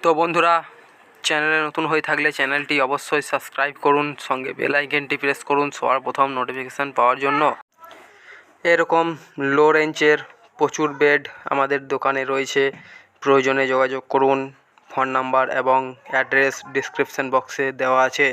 তো বন্ধুরা, চ্যানেলে নতুন হয়ে থাকলে চ্যানেলটি অবশ্যই সাবস্ক্রাইব করুন, সঙ্গে বেল আইকনটি প্রেস করুন সবার প্রথম নোটিফিকেশান পাওয়ার জন্য। এরকম লো রেঞ্জের প্রচুর বেড আমাদের দোকানে রয়েছে, প্রয়োজনে যোগাযোগ করুন। ফোন নাম্বার এবং অ্যাড্রেস ডিসক্রিপশান বক্সে দেওয়া আছে।